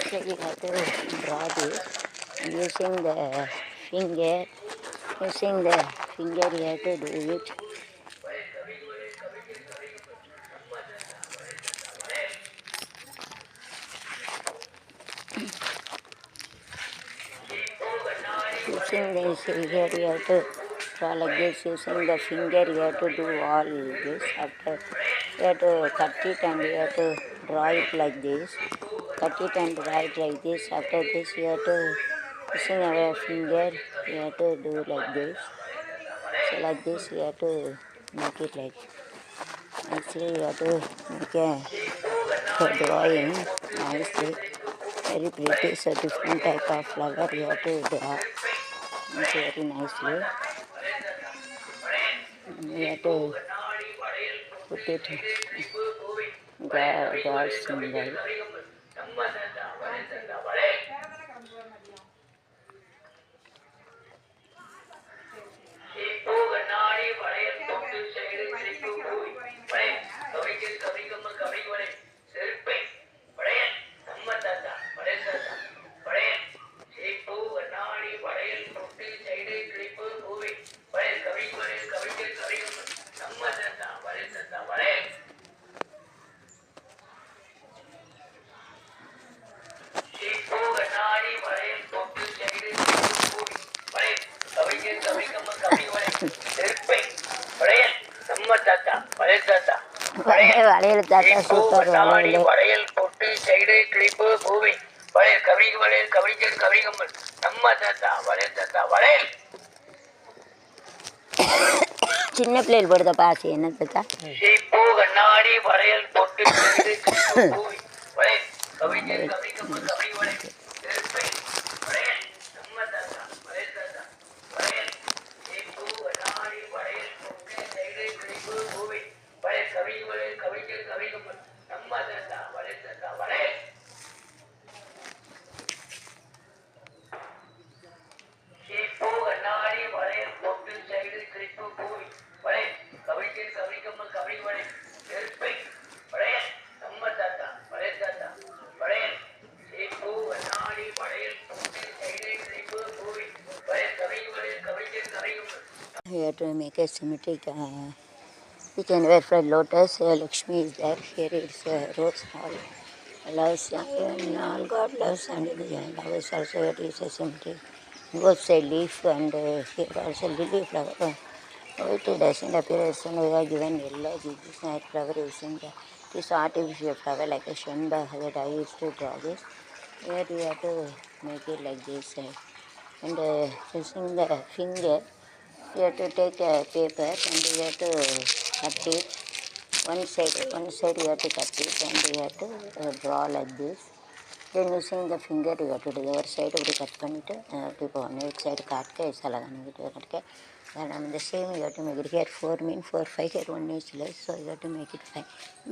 So you have to draw this using the finger. Using the finger you have to do it. Using this here you have to draw like this. Using the finger you have to do all this. After you have to cut it and you have to draw it like this. Cut it and draw it like this. After this you have to using our finger you have to do like this. So like this you have to make it like actually you have to make a drawing nicely. Very pretty. So different type of flower you have to draw. It's very nicely. You have to put it God symbol. வளையல் தாத்தா super வளையல் பொட்டு side clip பூவி வளையல் கவிக்கு வளையல் கவிச்சல் கவிகம்மல் நம்ம தாத்தா வளையல் தாத்தா வளையல் சின்ன பிள்ளைகள் போடுத பாசி என்ன தாத்தா பூ கண்ணாடி வளையல் பொட்டு சைடு கிளிப்பு பூவி வளையல் கவிச்சல் கவிகம்மல் கவி வளையல் We have to make a symmetric. We can wear for lotus. Lakshmi is there. Here it's rose hall. Loves and all God loves and the flowers also it is a symmetry. Both side leaf and here also lily flower. It doesn't appear as soon as we are given yellow. This night flower is in the this artificial flower like a shamba that I used to draw this. Here you have to make it like this and using the finger. You have to take a paper and you have to cut it. One side you have to cut it and you have to draw like this. Then using the finger you have to do the other side of the cut பண்ணிட்டு அப்படி போகணும் next side காட்டுக்க சலகானிக்கிட்டு காட்டுக்க then the same you have to make it here 4 mean 4 5 here 1 is less so you have to make it 5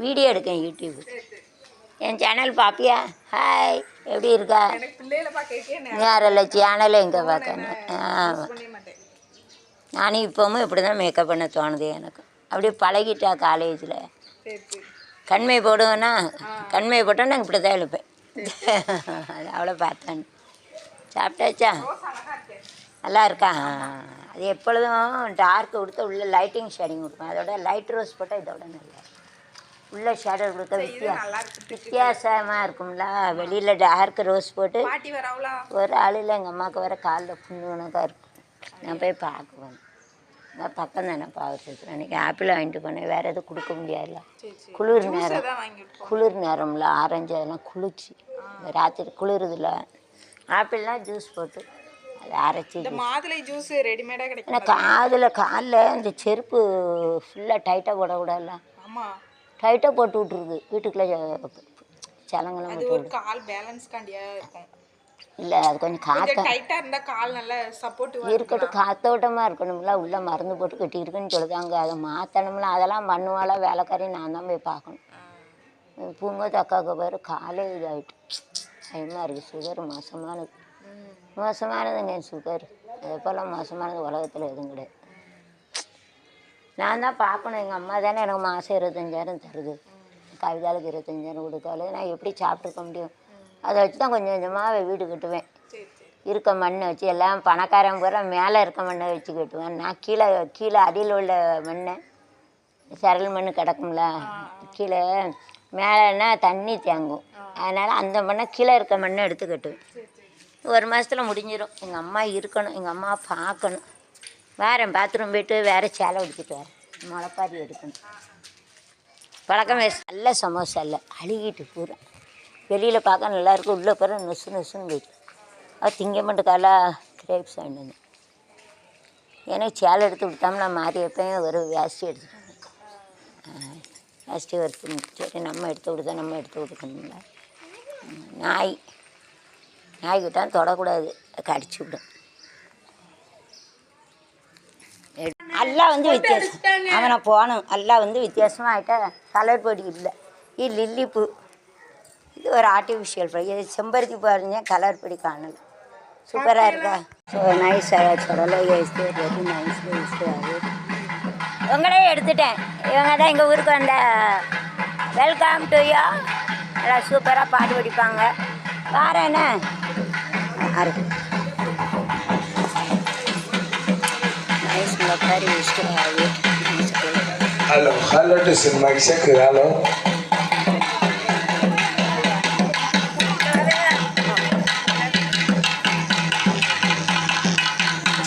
video எடுக்கேன் YouTube என் channel பாப்பியா hi எப்படி இருக்கா யாரில்ல channel எங்கே பார்க்கணும் நானும் இப்போவும் இப்படி தான் மேக்கப் பண்ண தோணுது எனக்கு அப்படியே பழகிட்டா காலேஜில் கண்மை போடுவேன்னா கண்மை போட்டோன்னா நான் இப்படி தான் எழுப்பேன் அது அவ்வளோ பார்த்தேன் சாப்பிட்டாச்சா நல்லா இருக்கா அது எப்பொழுதும் டார்க்கு கொடுத்தா உள்ள லைட்டிங் ஷேடிங் கொடுப்பேன் அதோட லைட் ரோஸ் போட்டால் இதோட நல்லா உள்ள ஷேடோ கொடுத்தா வித்தியாசமாக இருக்கும்ல வெளியில் டார்க் ரோஸ் போட்டு ஒரு ஆள் இல்லை எங்கள் அம்மாவுக்கு வர காலில் புண்ணுவனக்காக இருக்கும் நான் போய் பார்க்குவேன் நான் பக்கம் தானே பார்க்குறது அன்றைக்கி ஆப்பிள் வாங்கிட்டு போனேன் வேறு எதுவும் கொடுக்க முடியாதுல்ல குளிர் நேரம்ல ஆரஞ்சு அதெல்லாம் குளிர்ச்சி ராத்திரி குளிருதுல ஆப்பிள்லாம் ஜூஸ் போட்டு அதை அரைச்சி மாதுளை ஜூஸ் ரெடிமேடாக கிடைக்கும் ஏன்னா காலில் இந்த செருப்பு ஃபுல்லாக டைட்டாக போடக்கூடாதுல்ல டைட்டாக போட்டு விட்ருது வீட்டுக்குள்ளே சலங்கெல்லாம் போட்டு கால் பேலன்ஸ்காண்டியாக இருக்கும் இல்லை அது கொஞ்சம் டைட்டாக இருந்தால் கால் நல்லா சப்போர்ட் இருக்கட்டும் காத்தோட்டமாக இருக்கணும்ல உள்ளே மருந்து போட்டு கட்டியிருக்குன்னு சொல்லுதாங்க அதை மாற்றணும்ல அதெல்லாம் பண்ணுவாளா வேலைக்காரி நான் தான் போய் பார்க்கணும் பூங்கோத்து அக்காவுக்கு பேர் காலே இதாகிட்டு பயமாக இருக்குது சுகர் மோசமானதுங்க சுகர் அதே போல் மோசமானது உலகத்தில் எதுவும் கிடையாது நான் தான் பார்க்கணும் எங்கள் அம்மா தானே எனக்கு மாதம் 25,000 தருது கவிதாளுக்கு 25,000 கொடுத்தாலும் நான் எப்படி சாப்பிட்ருக்க முடியும் அதை வச்சு தான் கொஞ்சம் கொஞ்சமாக வீடு கட்டுவேன். சரி சரி. இருக்க மண்ணை வச்சு எல்லாம் பணக்காரங்க பூரா மேலே இருக்க மண்ணை வச்சு கட்டுவேன். நான் கீழே கீழே அடியில் உள்ள மண்ணை சரல் மண் கிடக்கும்ல, கீழே மேலேன்னா தண்ணி தேங்கும், அதனால் அந்த மண்ணை கீழே இருக்க மண்ணை எடுத்து கட்டுவேன். சரி சரி. ஒரு மாதத்தில் முடிஞ்சிடும். எங்கள் அம்மா இருக்கணும், எங்கள் அம்மா பார்க்கணும். வேறேன் பாத்ரூம் போய்ட்டு வேறு சேலை உடுத்திட்டு வரேன், முளைப்பாரி எடுக்கணும். பழக்கமே நல்ல சமோசா இல்லை, அழுகிட்டு பூரா. வெளியில் பார்க்க நல்லாயிருக்கும், உள்ளே போகிற நொசு நொசுன்னு போயிட்டு. அது திங்க மட்டுக்கால கிரேப்ஸ் வாங்கிட்டு எனக்கு சேலை எடுத்து விட்டாமல் நான் மாறி வைப்பேன். ஒரு வேஷ்டி எடுத்துட்டு வந்தேன். வேஷ்டி வருது, சரி நம்ம எடுத்து விடுதா, நம்ம எடுத்து கொடுக்கணும்ல. நாய்கிட்ட தொடக்கூடாது, கடிச்சு விடும். எல்லாம் வந்து வித்தியாசம். அவனை போகணும், எல்லாம் வந்து வித்தியாசமாக ஆகிட்டா. கலர் பொடி இல்லை, இது லில்லி பூ, இது ஒரு ஆர்டிஃபிஷியல் பூ. இது செம்பருத்தி பூ அறிஞ்சேன், கலர் பொடி காணல. சூப்பராக இருக்கா? ஸோ நைஸ் சொல்லலை வெரி நைஸ் அது உங்களே எடுத்துட்டேன். இவங்க தான் எங்கள் ஊருக்கு வந்த வெல்கம் டு யூ. நல்லா சூப்பராக பாட்டு படிப்பாங்க. வேறு என்ன நைஸ் முளைப்பாரி வச்சுட்டு Halo, halo to Cinema Check, halo.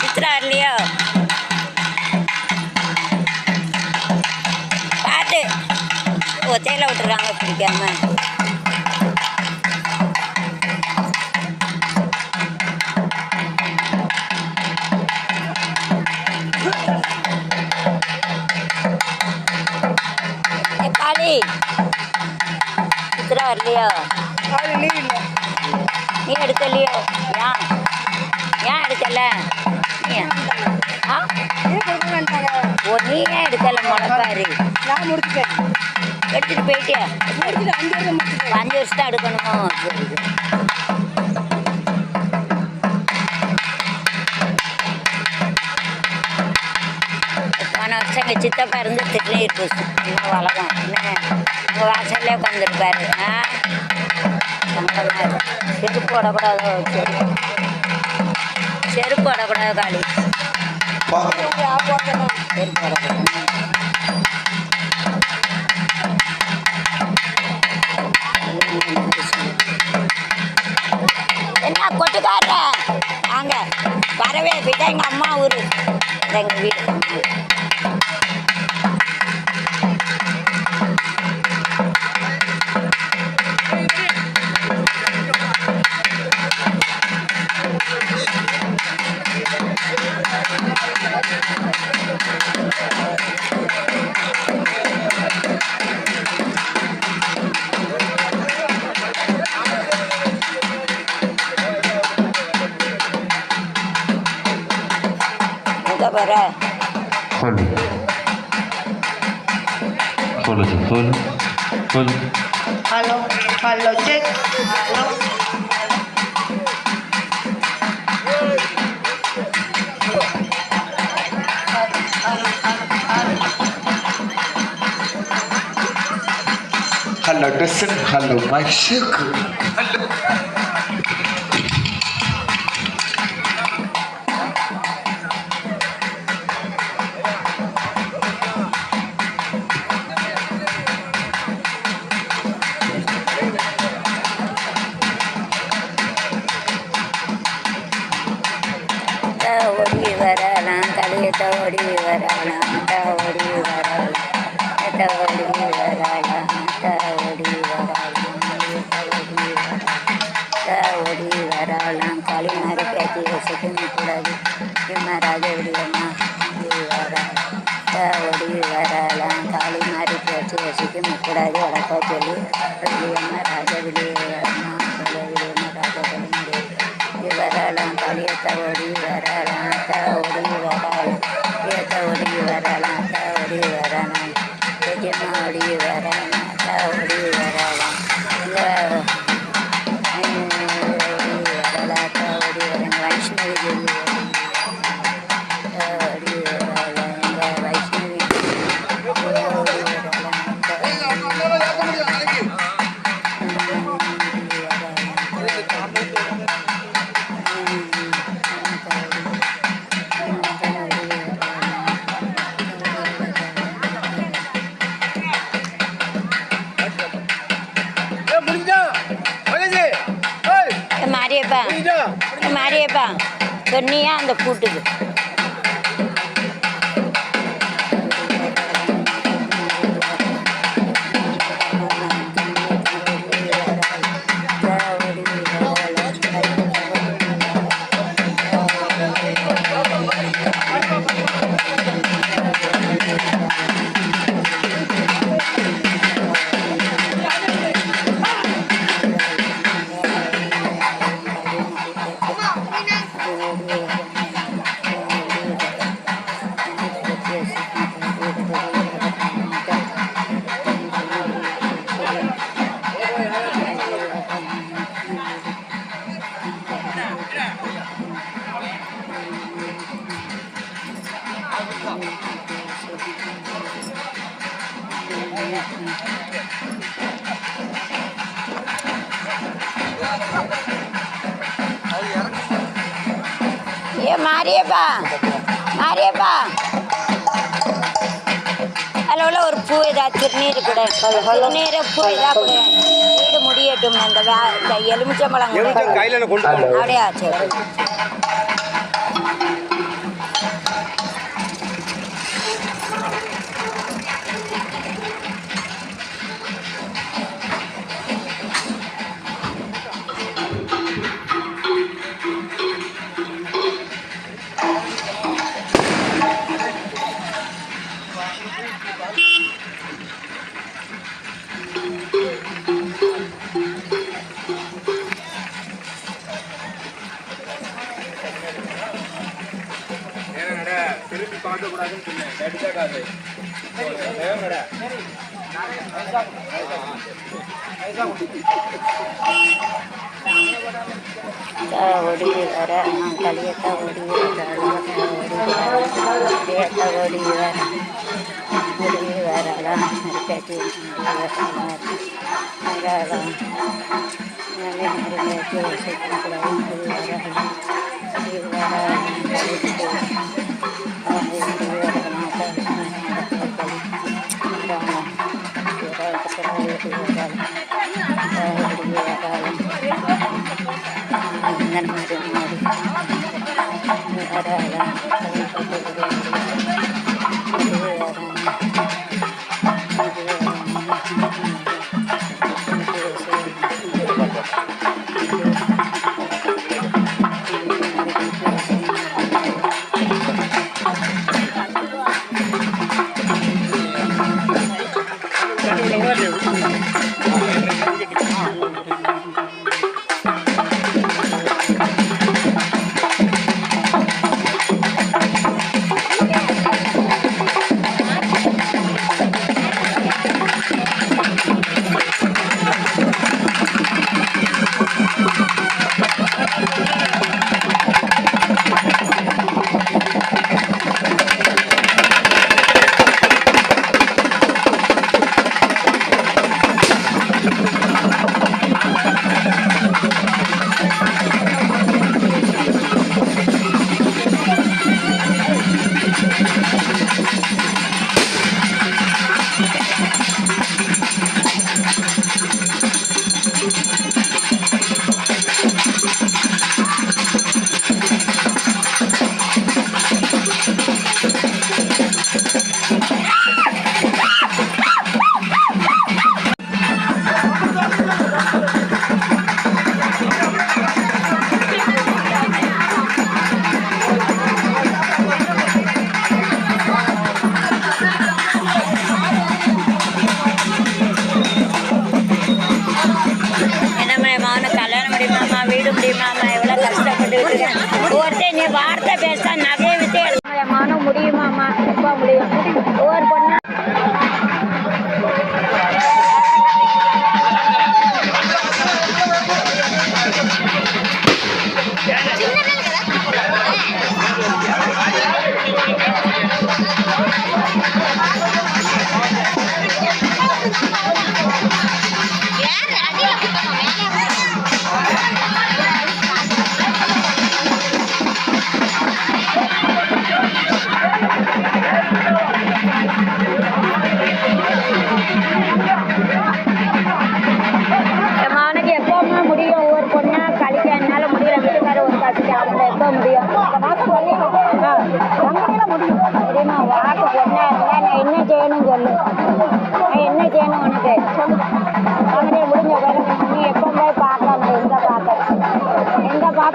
Chitra இல்லையோ பாட்டு ஒத்தையில் விட்டுருக்காங்க பிடிக்காம. காளி சித்ரா வரலையோ? நீ எடுக்கலையோ? ஏன் எடுக்கல? ஓ, நீ ஏன் எடுக்கல முளைப்பாரி? எடுத்துட்டு போயிட்டியா? 5 வருஷம் தான் எடுக்கணுமோ? சரி. போன வருஷம் எங்கள் சித்தப்பா இருந்து திருநீர் பூசு இன்னும் வளரும். இன்னும் உங்கள் வாசல்லே உட்காந்துருப்பாரு. செருப்பு போடக்கூடாதோ? செருப்பு போடக்கூடாது காளி, செருப்பு போடக்கூடாது. என்ன கொட்டுக்கார வாங்க, வரவே போயிட்டா. எங்கள் அம்மா ஊர், எங்கள் வீடு. எங்கே போகிற? Full. Halo, cek. Halo. Halo dosen, halo masyuk. ஓடி வரலாம், தலையத்தை ஓடி வரலாம், ஓடி வரலாம், ஓடி வரலாம், ஓடி வரலாம், ஓடி வரலாம். களி மாதிரி பேச்சு வச்சுக்கணும் கூடாது. ராஜ விடியம்மா ஓடி வரலாம், ஓடி வரலாம். களி மாதிரி பேச்சு வச்சுக்கணும் கூடாது. வடக்கா சொல்லி விடியம்மா ராஜ விடியம்மா விடியம்மா ராஜா சொல்லி வரலாம். களியத்தை ஓடி வரலாம், ஓடி வரலாம், ஓடி வரலாம், ஓடி வரலாம். பெரியம்மா ஓடி வரலாம், ஓடி வரலாம். ஓடி வரலாம், ஓடி வரேன். வைஷ்ணவி தேவி ஓடி வரலாம், எங்கள் வைஷ்ணவி ஓடி வரலாம். மாரியப்பா மாரியப்பா சொன்னியா அந்த கூட்டுக்கு ஏ மாரியப்பா மாரியப்பா அதில் உள்ள ஒரு பூ ஏதாவது திருநீர் கூட திருநீர் பூ ஏதாவது கூட வீடு முடியட்டும் அந்த இந்த எலுமிச்சம்பழம் அப்படியே ஆச்சு திருப்பி பார்க்க கூடாதுன்னு சொன்னேன். நடிச்சா காசு ஓடி வர களியத்தா ஓடி வரலாம் கட்டி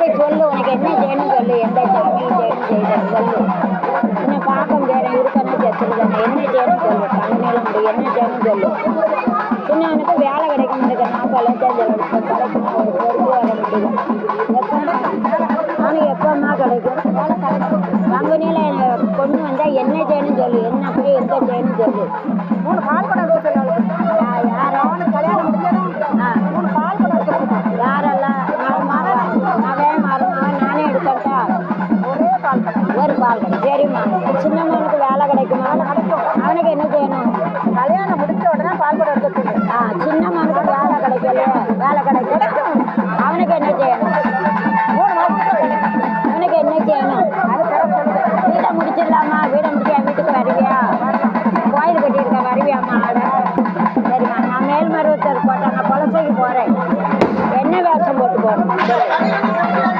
போய் சொல்லு, உனக்கு என்ன செய்யணும் சொல்லு, எந்த சாமியும் செய்யணும் செய்தேன் சொல்லு. இன்னும் பார்க்க முடியாது, இருக்கணும் செத்துருதானே, என்ன செய்யணும் சொல்லு, கண்ணில முடியும், என்ன செய்யணும் சொல்லு. சின்னவனுக்கு வேலை கிடைக்க மாட்டேங்குது, 40 லட்சம் செலவு கிடைக்கும், ஒரு பொறுப்பு வர முடியும். எப்பமா அவனுக்கு எப்பமா கிடைக்கும் வேலை கிடைக்கும். கம்பெனியில் கொண்டு வந்தால் என்ன செய்யணும் சொல்லு, என்ன போய் எங்கே செய்யணும் சொல்லு. 3 பால் படம் எடுக்க சொல்லு. யாரும் கல்யாணம் முடிஞ்சதும் 3 பால் படம் எடுக்க சொல்லு. யாரெல்லாம் மகன் மருமகன் நானே எடுக்கட்டா? ஒரே பால் படம், ஒரு பால் படம். சரிம்மா, சின்னவனுக்கு வேலை கிடைக்குமா? கிடைக்கும். அவனுக்கு என்ன செய்யணும்? கல்யாணம் முடிச்ச உடனே பால் படம் எடுக்க சொல்லு. சின்னவனுக்கு வேலை கிடைக்கல, வேலை கிடைக்கும். அவனுக்கு என்ன செய்யணும்? 3 மாதத்துக்கு அவனுக்கு என்ன செய்யணும்? வீடை முடிச்சிடலாமா? வீடை முடிச்சு என் வீட்டுக்கு வருவியா? கோயில் கட்டியிருக்கேன், வருவியாம்மா? சரிம்மா, நான் மேல்மருவத்தூர் போட்டேன், நான் குலசைக்கு போகிறேன். என்ன வேஷம் போட்டு போடணும்?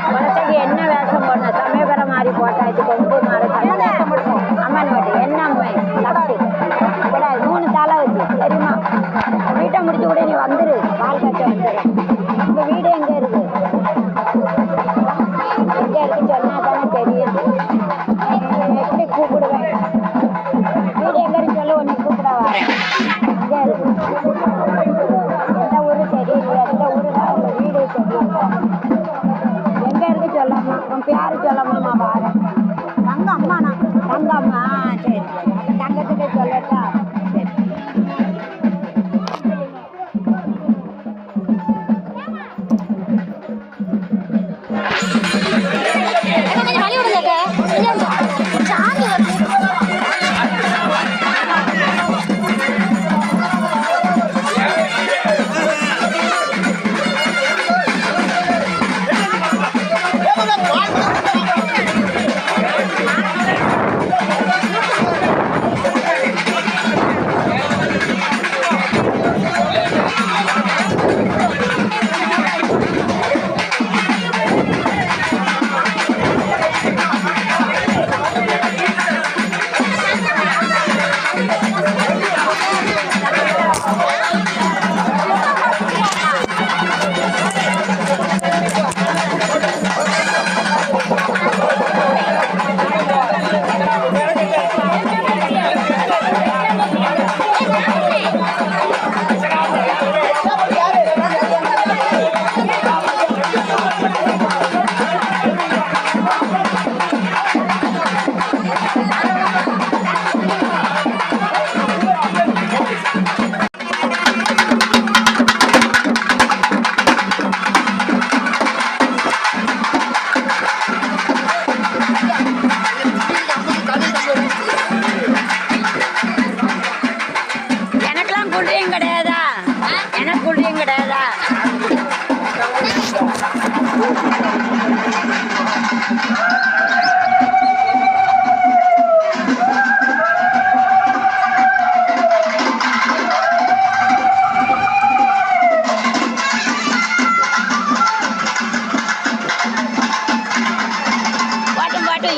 குலசைக்கு என்ன வேஷம் போடணும்? சமயபுரம் மாதிரி போட்டாச்சு, கொண்டு மாறு வேஷம் போட்டோம். அம்மன் வாட்டி என்ன அம்மை லட்டு கூடாது, 3 தலை வச்சு. சரிம்மா, வீட்டை முடிச்சு கூட நீ வந்துடு, பால் காய்ச்ச வந்துடு. உங்கள் வீடு எங்கே இருக்குது? எங்கே இருக்குது சொன்னால் தானே தெரியுது. எப்படி கூப்பிடுவேன்? வீடு எங்கேன்னு சொல்லி ஒன்று கூப்பிட வரேன். எங்கே இருக்குது? எந்த ஊரு தெரியல, எந்த ஊருடா உங்கள் வீடு தெரியல. எங்கே இருக்கு சொல்லம்மா, உன் பேர் சொல்லம்மா. வரேன். தங்கம்மா. நான் தங்கம்மா. சரி சரி, தங்கத்துக்கு சொல்லட்டா? சரி.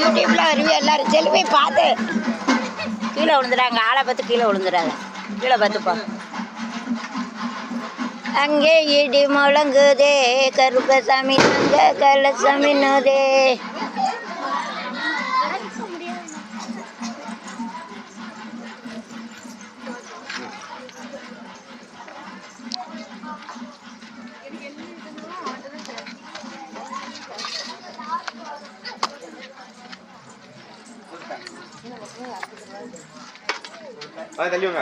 யூடியூப்ல வருவி எல்லாரும் செல்வி பார்த்து கீழே விழுந்துடாங்க. ஆளை பார்த்து கீழே விழுந்துடாங்க. கீழே பார்த்துப்பா. அங்கே இடி முழங்குதே, கருப்பசாமி தங்க கலசமினுதே. தள்ளிவங்க.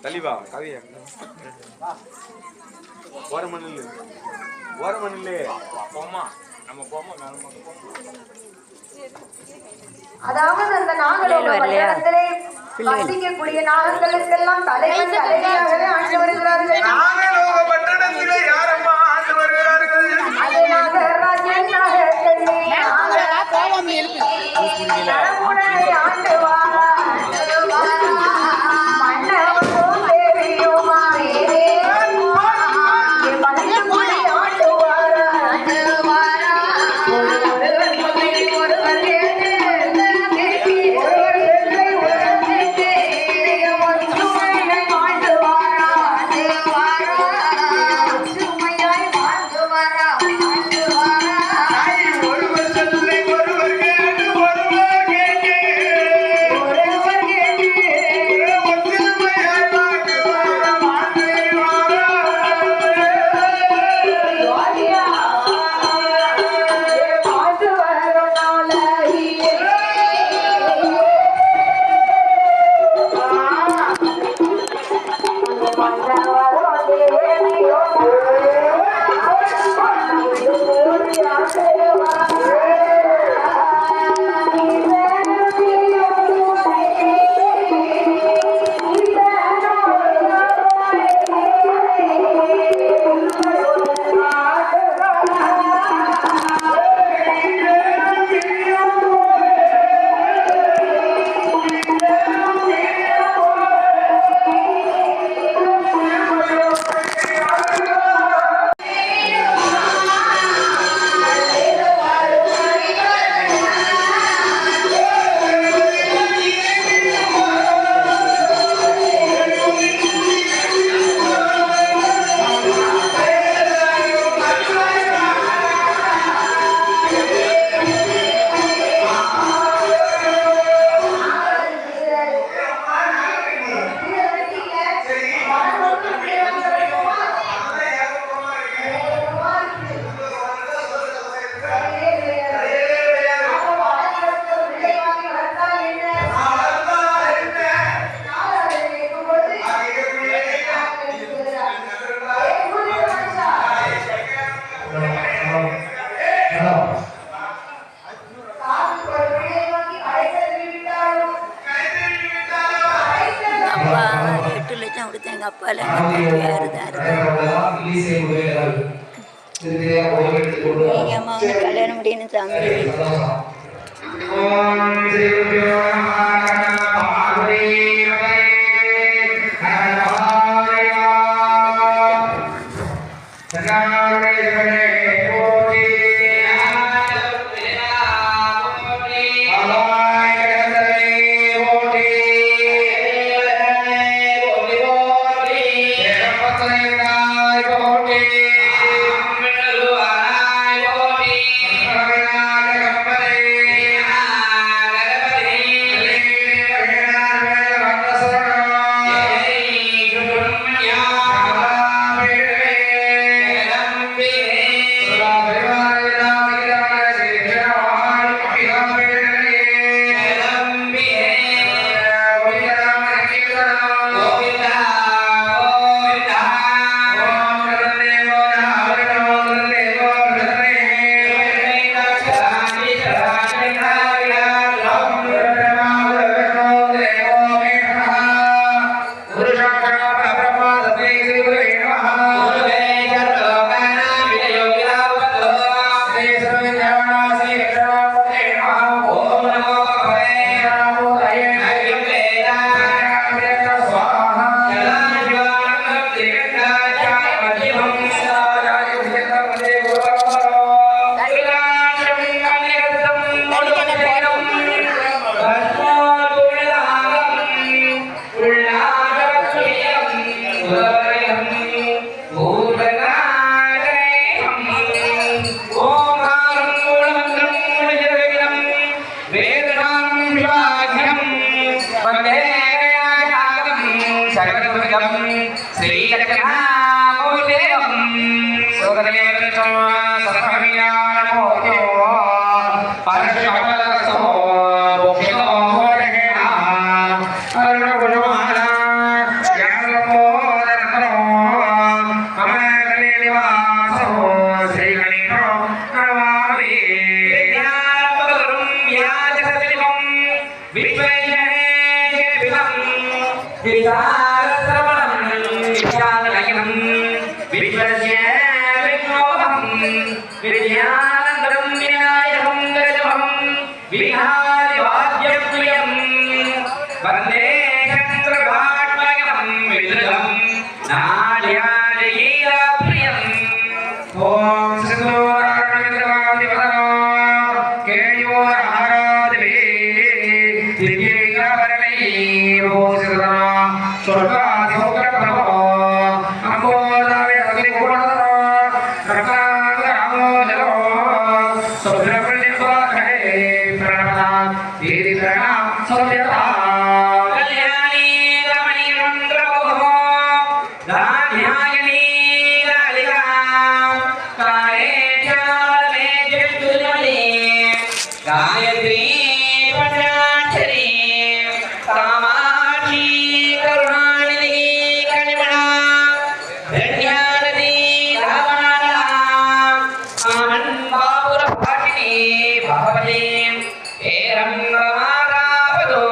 தள்ளிவா கவியா ஓர மண்ணில் பொம்மா நம்ம பொம்மை அதாவது அந்த நாகலோக பட்டணத்திலே வசிக்கக்கூடிய நாகங்களுக்கெல்லாம் தலைவன் தலைவியாகவே ஆண்டு வருகிறார்கள். நாகலோக பட்டணத்திலே யாரம்மா ஆண்டு வருகிறார்கள்? அது நாகராஜன் நாகக்கண்ணி தலைமுறை ஆண்டு வாரா மன்னவனும் தேவியுமாவே பழமொழி ஆண்டு வாரா ஒருவர் கேட்டு அப்பா 8 லட்சம் கொடுத்தேன் எங்கள் அப்பாவில் எங்கள் அம்மாவுக்கு கல்யாணம் முடியணும் சாமி. Babu भगवतीं हेरं रमारावतो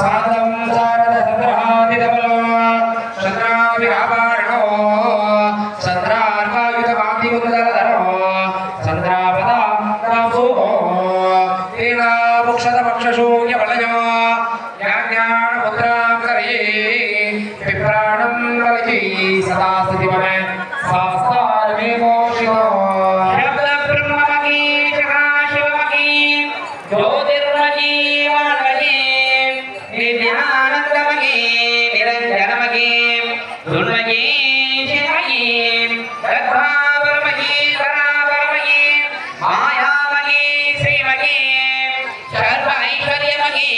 सादं सारदसंग्रहादितबलो चन्द्राभिरावारणो चन्द्रार्कायुधकान्तिमुदरधरो चन्द्रापदा रामो तेनामुक्षतपक्षशून्यवलयो ज्ञानमुद्रां करये विप्राणं वलये सदा स्थितिममे शास्त्रार्मे मोक्षितो शब्दब्रह्ममगी सदाशिवमगी ज्योतिर्मगी वाणमगी नित्यानन्दमगी निरञ्जनमगी दुर्मगी शिवमगी तद्भावमगी परावरमगी मायामगी श्रीमगी सर्व ऐश्वर्यमगी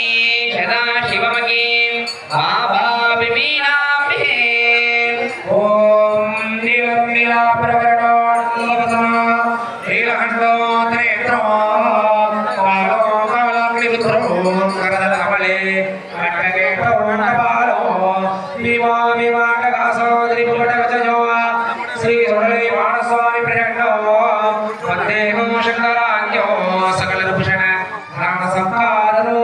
सदाशिवमगी महाभाविमीनाम्बिके ॐ नीलं नीलापरवरणो नीलकण्ठो नेत्रो कालो कालाग्निपुत्रो करदलकमले अट्टकेशो नपालो भीमा भीमाटकासो त्रिपुटकवचयो श्रीसुरलीवाणस्वामी प्रचण्डो वन्देहो शङ्कराज्ञो सकलभूषण प्राणसंहारो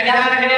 ध्यायामि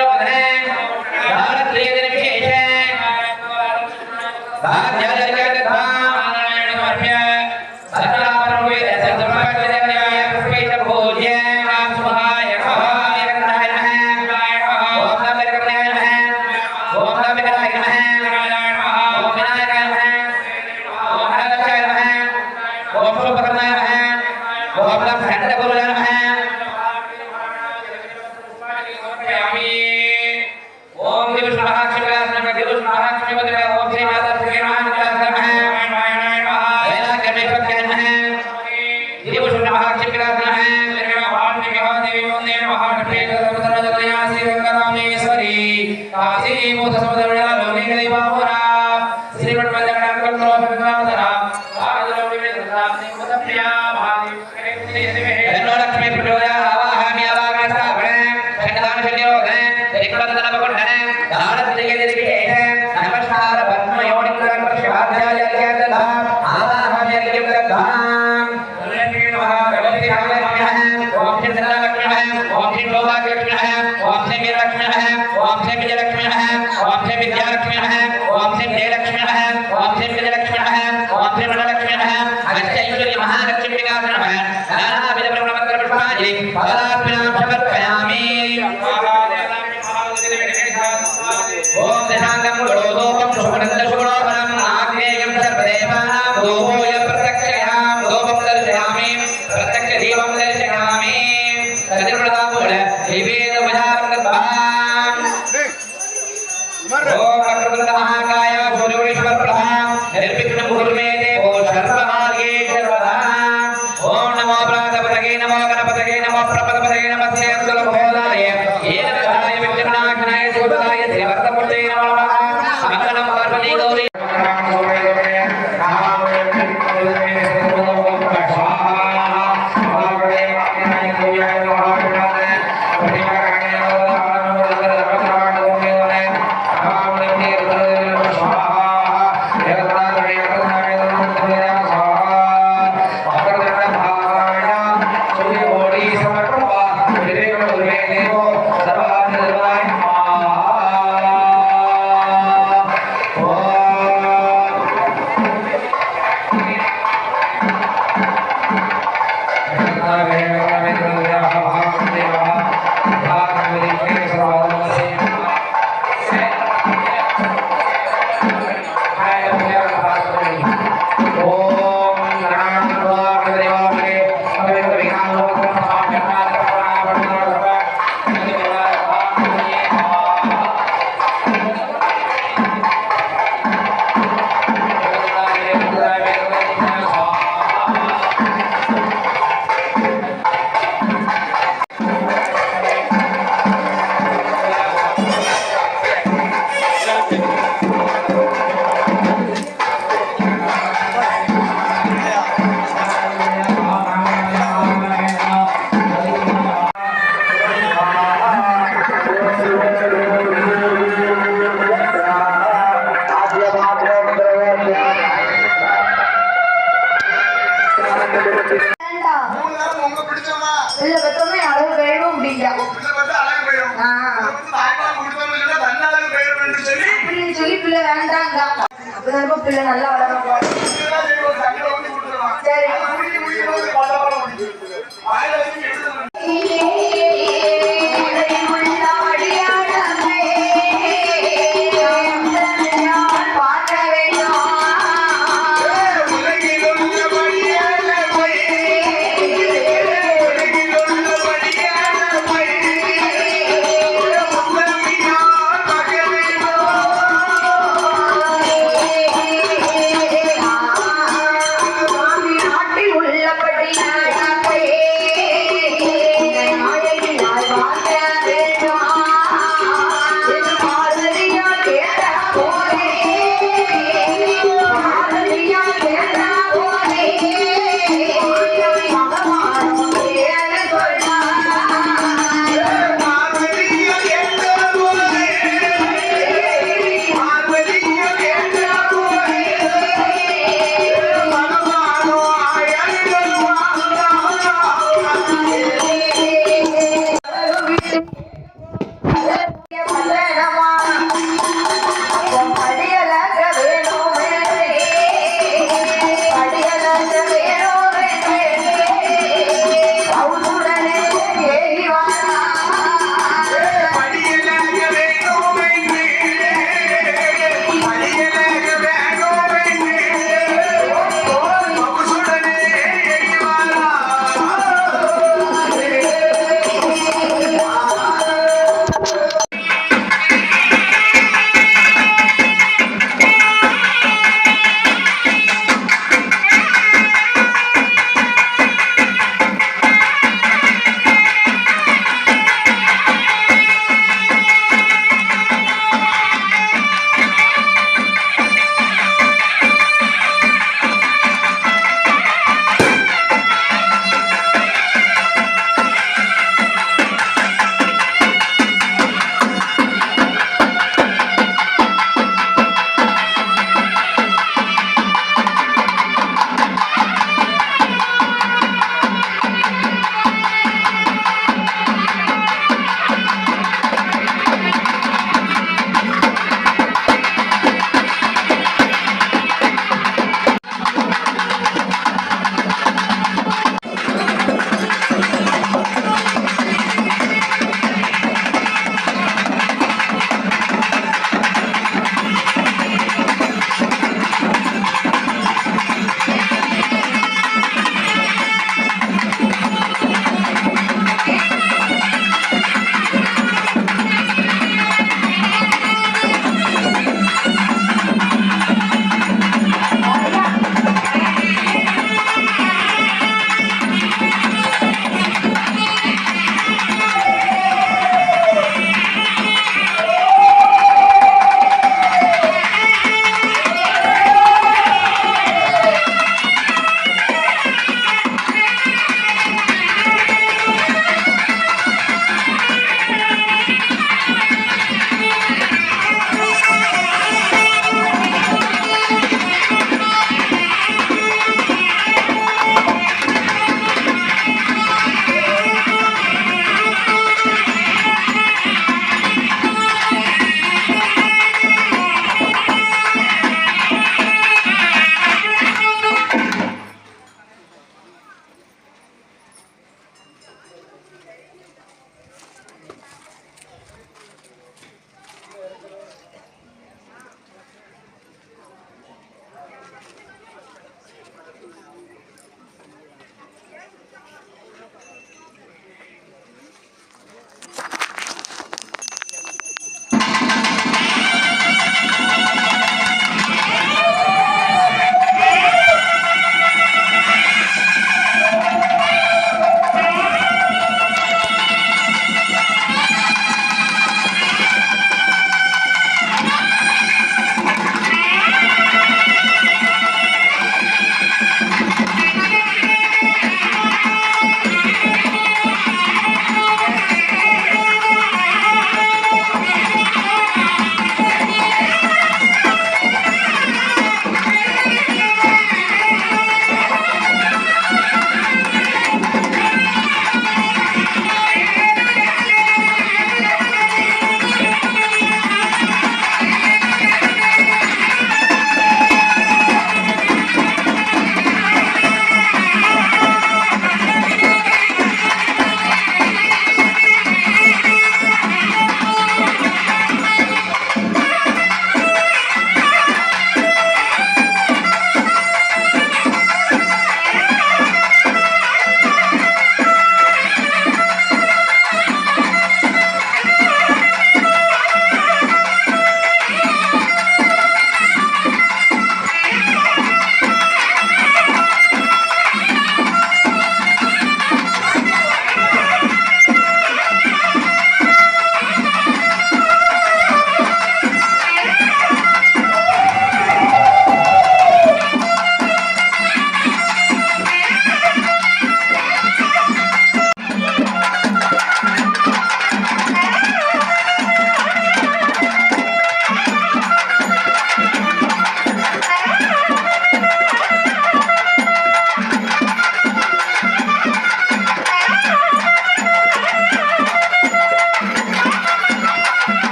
பிள்ளை நல்லா வளரும். சரி Yeah.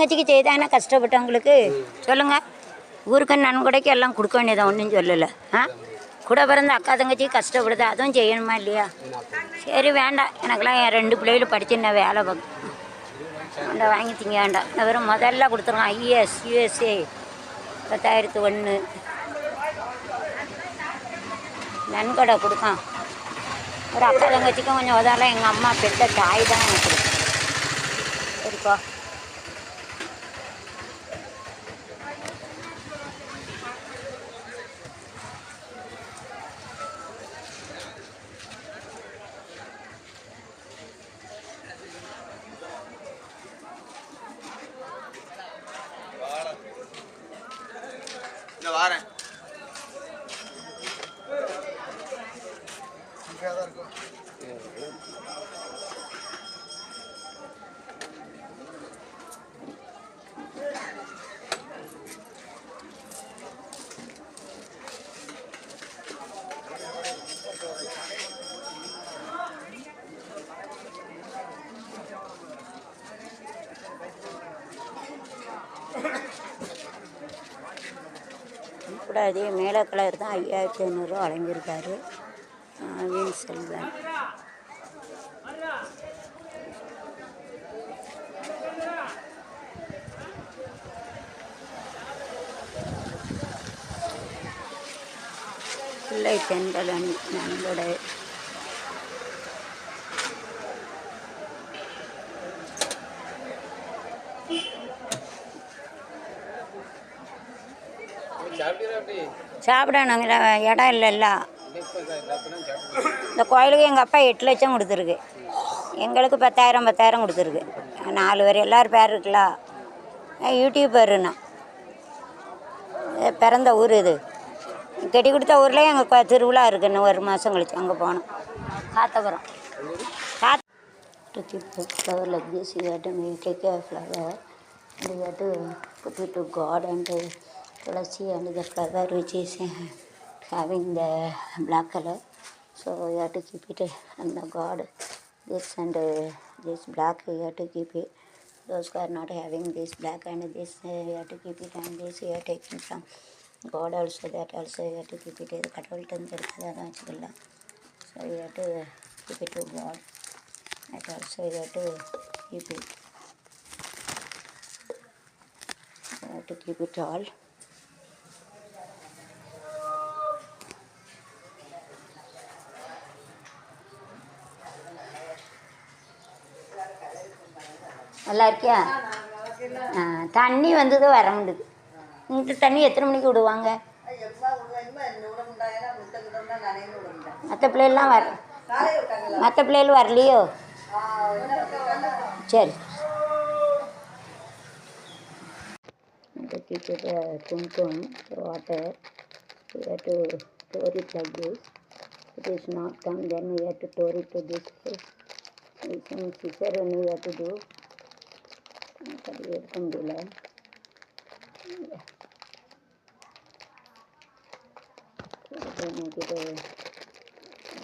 தங்கச்சிக்கு செய்தானே கஷ்டப்பட்டவங்களுக்கு சொல்லுங்கள். ஊருக்கு நன்கொடைக்கு எல்லாம் கொடுக்க வேண்டியதான், ஒன்றும் சொல்லலை. கூட பிறந்த அக்கா தங்கச்சி கஷ்டப்படுது, அதுவும் செய்யணுமா இல்லையா? சரி வேண்டாம், எனக்கெல்லாம் என் 2 பிள்ளைகளும் படித்து நான் வேலை பார்க்க வேண்டாம், வாங்கி திங்க வேண்டாம். நான் வெறும் முதல்ல கொடுத்துருவோம். ஐஎஸ் USA 10,001 நன்கொடை கொடுக்கான். ஒரு அக்கா தங்கச்சிக்கும் கொஞ்சம் உதாரணம் எங்கள் அம்மா பெற்ற தாய் தான் எனக்கு கொடுக்கும். சரிப்பா. இந்த வாரேன் கூட அதே மேலே கலர் தான் 5,500 வழங்கியிருக்காரு வீண் செல்வன். பிள்ளை பெண்கள் நன்கொடை. சாப்பிடணுங்கிற இடம் இல்லைல்ல. இந்த கோயிலுக்கு எங்கள் அப்பா 8 லட்சம் கொடுத்துருக்கு, எங்களுக்கு 10,000 கொடுத்துருக்கு. 4 பேர் எல்லோரும் பேர் இருக்குல்ல. யூடியூபருண்ணா பிறந்த ஊர் இது. கட்டி கொடுத்த ஊரில் எங்கள் திருவிழா இருக்குன்னு 1 மாதம் கழிச்சு அங்கே போனோம். காத்தபுரம். To keep the flower like this, you have to take a flower and you have to put it to God and Tulasi and the flower which is having the black color. So you have to keep it and the God this and this black you have to keep it. Those who are not having this black and this you have to keep it, and this you are taking from God also, that also you have to keep it. இது கடவுள்கிட்ட இருக்கிறதா வச்சுக்கலாம். So you have to keep it to God. That also you have to keep it. You have to keep it all. நல்லா இருக்கியா? தண்ணி வந்தது வர முடியுது. இங்கிட்ட தண்ணி எத்தனை மணிக்கு விடுவாங்க? மற்ற பிள்ளைகள்லாம் மற்ற பிள்ளைகள் வரலையோ? சரி. keep it kumkum water. You have to pour it like this. It is not come, then we have to pour it to this place. Some scissor and we have to do. Make it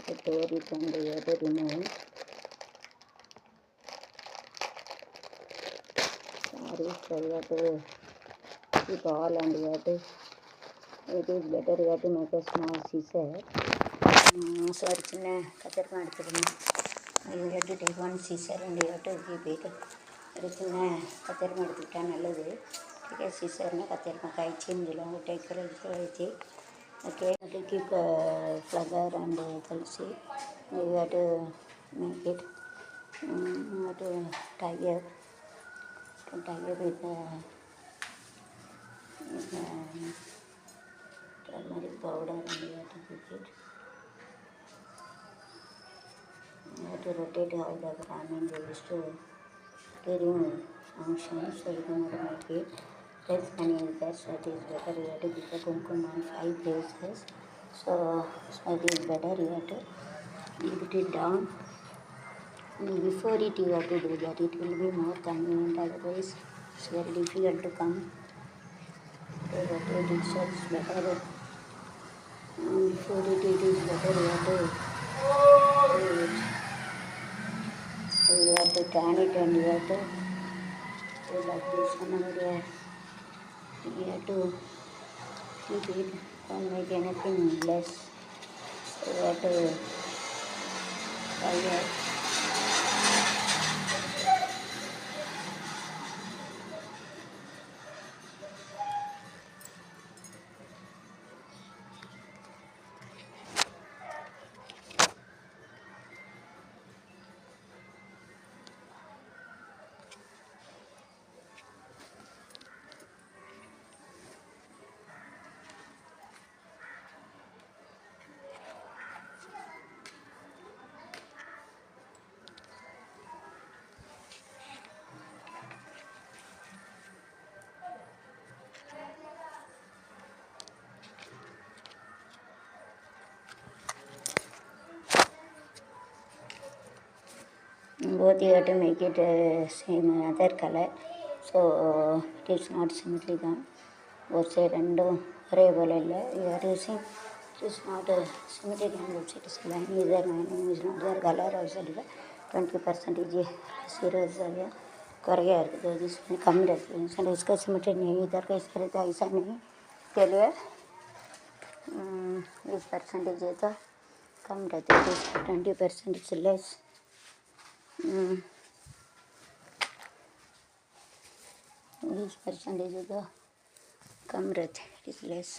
a pour it and we have to remove. So you have to keep all, and you have to, it is better you have to make a small scissor. So you have to take one scissor and you have to keep it. Take a scissor and take a okay, to keep a flower and tulsi. You have to make it, you have to tie up with turmeric powder, and you have to keep it. You have to rotate how the Brahmin used to carrying functions, so you cannot make it. That's money is that, so it is better you have to keep a kumkum on 5 places. So it is better you have to keep it down. And before it you have to do that, it will be more convenient, otherwise it's very difficult to come. So rotate it, so it's better. And before it is better you have to do it. So you have to turn it and you have to also like this one over here. You have to keep it, don't make anything less. So you have to follow. Both you have to make it same another color, so it is not symmetry gone. Both side and variable you are using, it is not symmetry gone. Both side is line is there, line is not there, color also there. 20% zeros are करेगा तो जिसमें कम रहती है इंसान इसका symmetry नहीं इधर का इस तरह का ऐसा नहीं के लिए 20% है तो कम रहती है 20% is less. 20% तो कम रहते हैं, it is less.